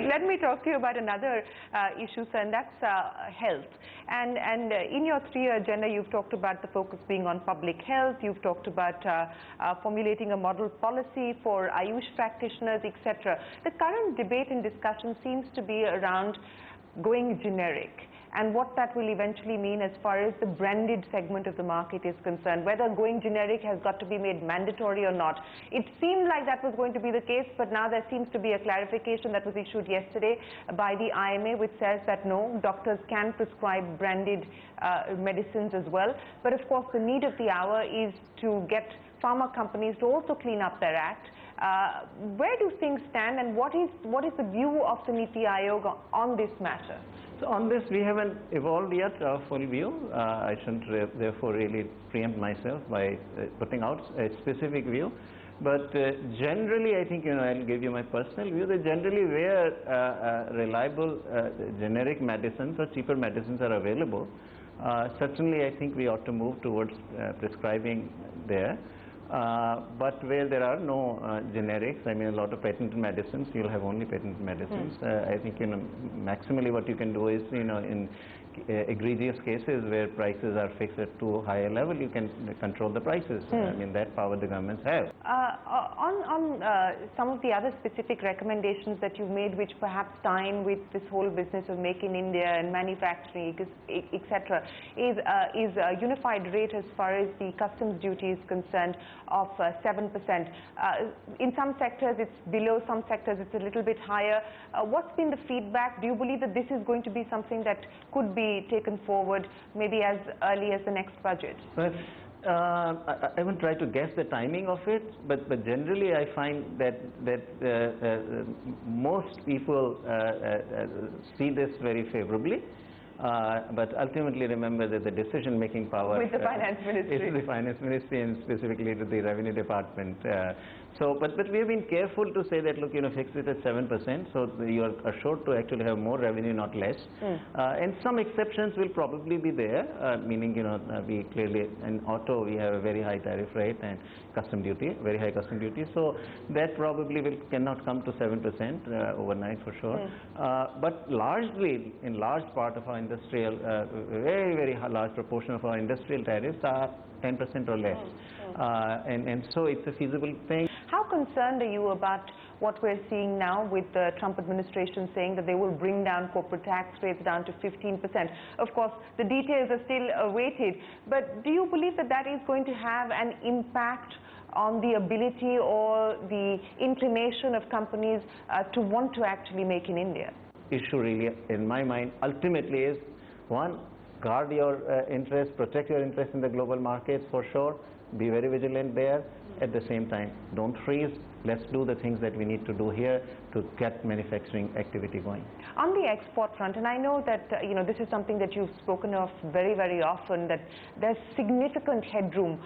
let me talk to you about another issue, sir, and that's health. And in your 3-year agenda, you've talked about the focus being on public health. You've talked about formulating a model policy for Ayush practitioners, etc. The current debate and discussion seems to be around going generic, and what that will eventually mean as far as the branded segment of the market is concerned, whether going generic has got to be made mandatory or not. It seemed like that was going to be the case, but now there seems to be a clarification that was issued yesterday by the IMA, which says that no, doctors can prescribe branded medicines as well. But of course, the need of the hour is to get pharma companies to also clean up their act. Where do things stand, and what is the view of the NITI Aayog on this matter? So on this, we haven't evolved yet our full view. I shouldn't therefore really preempt myself by putting out a specific view. But generally, I think, I'll give you my personal view that generally where reliable generic medicines or cheaper medicines are available, certainly I think we ought to move towards prescribing there. But where there are no generics, I mean a lot of patented medicines, you'll have only patented medicines. I think maximally what you can do is in egregious cases where prices are fixed at too high a level, you can control the prices. I mean that power the governments have. On some of the other specific recommendations that you've made, which perhaps tie in with this whole business of Make in India and manufacturing, etc., is a unified rate as far as the customs duty is concerned of 7%. In some sectors it's below, some sectors it's a little bit higher. What's been the feedback? Do you believe that this is going to be something that could be taken forward maybe as early as the next budget? Well, I won't try to guess the timing of it, but generally I find that most people see this very favorably. But ultimately remember that the decision-making power with the finance ministry. Is the finance ministry, and specifically to the revenue department. But we have been careful to say that, look, fix it at 7%, so you are assured to actually have more revenue, not less. And some exceptions will probably be there, meaning, we clearly, in auto, we have a very high tariff rate and custom duty, very high custom duty. So that probably cannot come to 7% overnight for sure. But largely, in large part of our industrial, very, very large proportion of our industrial tariffs are 10% or less. And so it's a feasible thing. How concerned are you about what we're seeing now with the Trump administration saying that they will bring down corporate tax rates down to 15%? Of course, the details are still awaited, but do you believe that that is going to have an impact on the ability or the inclination of companies to want to actually make in India? Issue really, in my mind, ultimately is, one, guard your interests, protect your interests in the global markets for sure, be very vigilant there. At the same time, don't freeze. Let's do the things that we need to do here to get manufacturing activity going. On the export front, and I know that this is something that you've spoken of very, very often, that there's significant headroom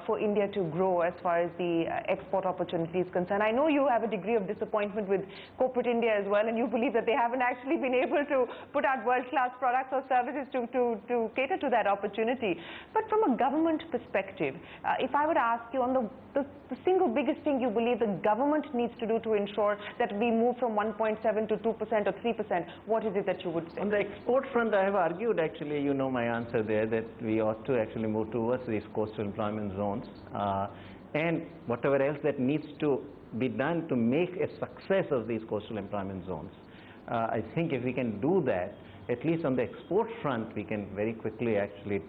for India to grow as far as the export opportunity is concerned. I know you have a degree of disappointment with corporate India as well, and you believe that they haven't actually been able to put out world-class products or services to cater to that opportunity. But from a government perspective, if I were to ask you on the single biggest thing you believe the government needs to do to ensure that we move from 1.7 to 2% or 3%, what is it that you would say? On the export front, I have argued, actually, my answer there, that we ought to actually move towards these coastal employment zones. And whatever else that needs to be done to make a success of these coastal employment zones. I think if we can do that, at least on the export front, we can very quickly actually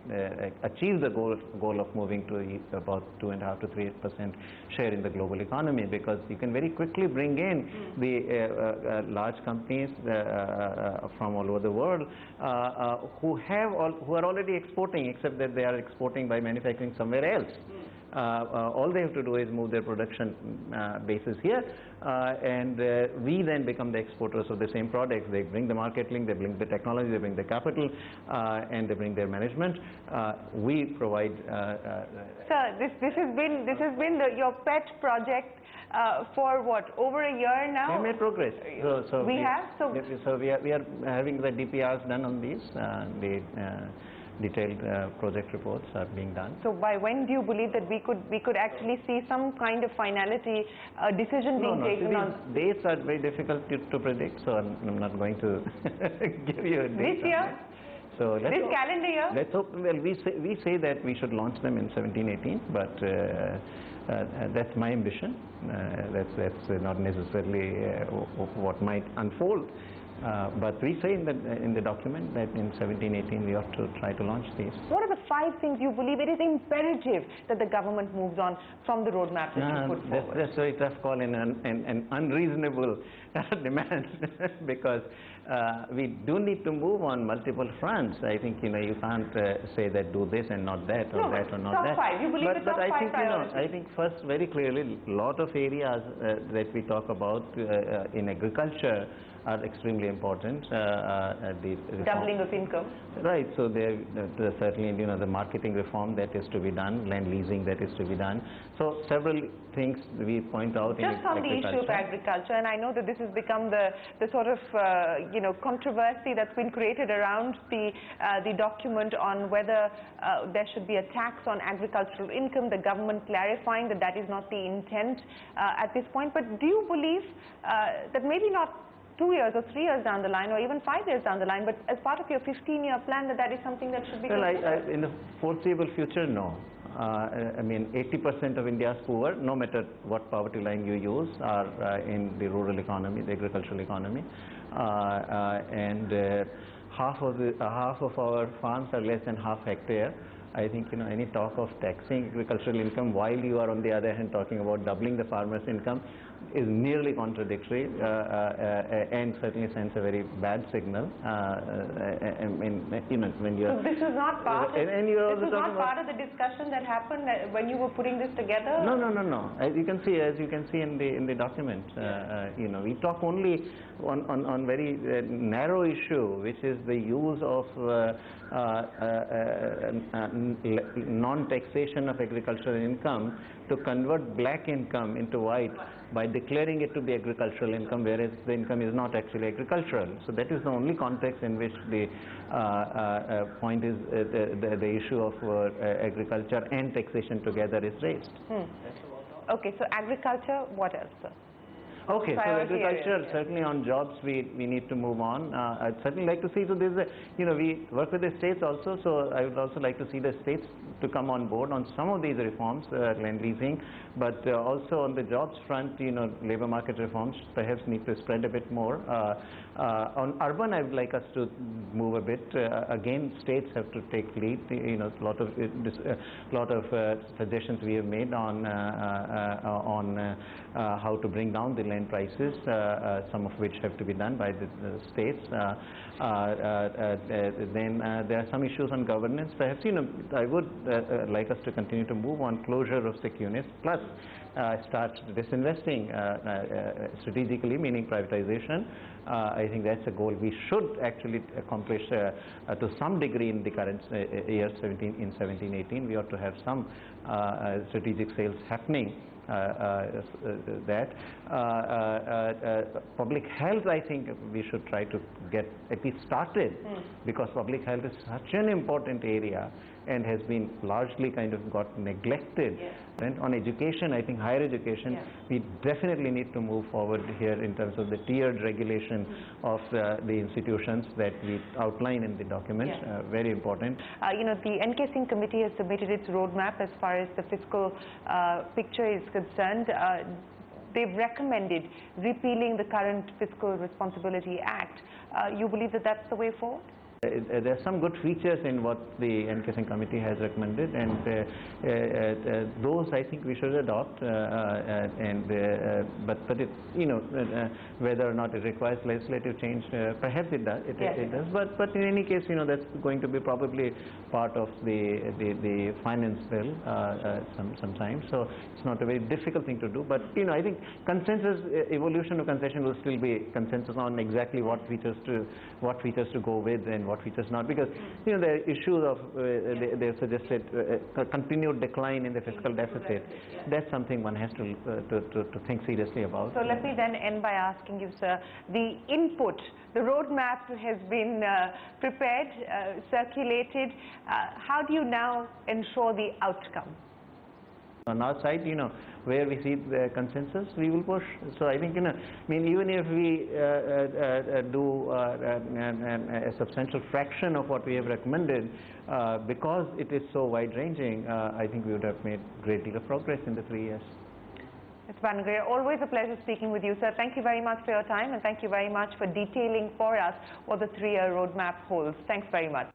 achieve the goal of moving to about 2.5 to 3% share in the global economy, because you can very quickly bring in the large companies from all over the world who are already exporting, except that they are exporting by manufacturing somewhere else. All they have to do is move their production bases here, and we then become the exporters of the same products. They bring the market link, they bring the technology, they bring the capital, and they bring their management. We provide. Sir, this has been your pet project for what, over a year now? We made progress. So we are having the DPRs done on these. detailed project reports are being done. So by when do you believe that we could actually see some kind of finality, decision being taken on? Dates are very difficult to predict, so I'm not going to give you a date. This year? So this calendar year? Let's hope. Well, we say that we should launch them in 17-18, but that's my ambition. That's not necessarily what might unfold. But we say in the document that in 17-18 we ought to try to launch these. What are the 5 things you believe it is imperative that the government moves on from the roadmap that you put forward? That's a very tough call and an unreasonable demand because we do need to move on multiple fronts. I think you can't say that do this and not that or that or not top that. 5. You believe the top 5 priorities? I think first very clearly a lot of areas that we talk about in agriculture are extremely important. Doubling of income. Right, so there certainly the marketing reform that is to be done, land leasing that is to be done. So several things we point out just in on the issue of agriculture, and I know that this has become the sort of controversy that's been created around the document on whether there should be a tax on agricultural income, the government clarifying that that is not the intent at this point. But do you believe that maybe not 2 years or 3 years down the line or even 5 years down the line, but as part of your 15-year plan that is something that should be considered? In the foreseeable future, no. I mean 80% of India's poor, no matter what poverty line you use, are in the rural economy, the agricultural economy, and half of our farms are less than half hectare. I think any talk of taxing agricultural income while you are on the other hand talking about doubling the farmer's income is nearly contradictory and certainly sends a very bad signal. When you're so this is not part. This is not part of the discussion that happened when you were putting this together. No. As you can see in the document, we talk only on very narrow issue, which is the use of non-taxation of agricultural income to convert black income into white by declaring it to be agricultural income, whereas the income is not actually agricultural. So that is the only context in which the point is the issue of agriculture and taxation together is raised. Okay, so agriculture, what else, sir? Okay, so agriculture, certainly on jobs we need to move on. I'd certainly like to see, so there's we work with the states also, so I would also like to see the states to come on board on some of these reforms, land leasing, but also on the jobs front, labor market reforms perhaps need to spread a bit more. On urban, I would like us to move a bit. Again, states have to take lead. A lot of suggestions we have made on how to bring down the land prices, some of which have to be done by the states. Then there are some issues on governance. Perhaps I would like us to continue to move on closure of sick units, plus start disinvesting strategically, meaning privatization. I think that's a goal we should actually accomplish to some degree in the current year 17-18. We ought to have some strategic sales happening. Public health, I think we should try to get at least started, because public health is such an important area and has been largely kind of got neglected. And on education, I think higher education, we definitely need to move forward here in terms of the tiered regulation of the institutions that we outline in the document. Very important. The NK Singh committee has submitted its roadmap as far as the fiscal picture is concerned. They've recommended repealing the current Fiscal Responsibility Act. You believe that that's the way forward? There are some good features in what the NK Singh committee has recommended, and those I think we should adopt. But it, whether or not it requires legislative change, perhaps it does. It does. But in any case, that's going to be probably part of the finance bill sometimes. So it's not a very difficult thing to do. But I think consensus, evolution of concession will still be consensus on exactly what features to go with and what features not, because you know, the issues of they suggested continued decline in the fiscal deficit. That's something one has to think seriously about. So let me then end by asking you, sir, the input, the roadmap has been prepared, circulated. How do you now ensure the outcome? On our side, you know, where we see the consensus, we will push. So I think, you know, I mean, even if we do a substantial fraction of what we have recommended, because it is so wide-ranging, I think we would have made a great deal of progress in the 3 years. Mr. Panagariya, always a pleasure speaking with you, sir. Thank you very much for your time, and thank you very much for detailing for us what the 3-year roadmap holds. Thanks very much.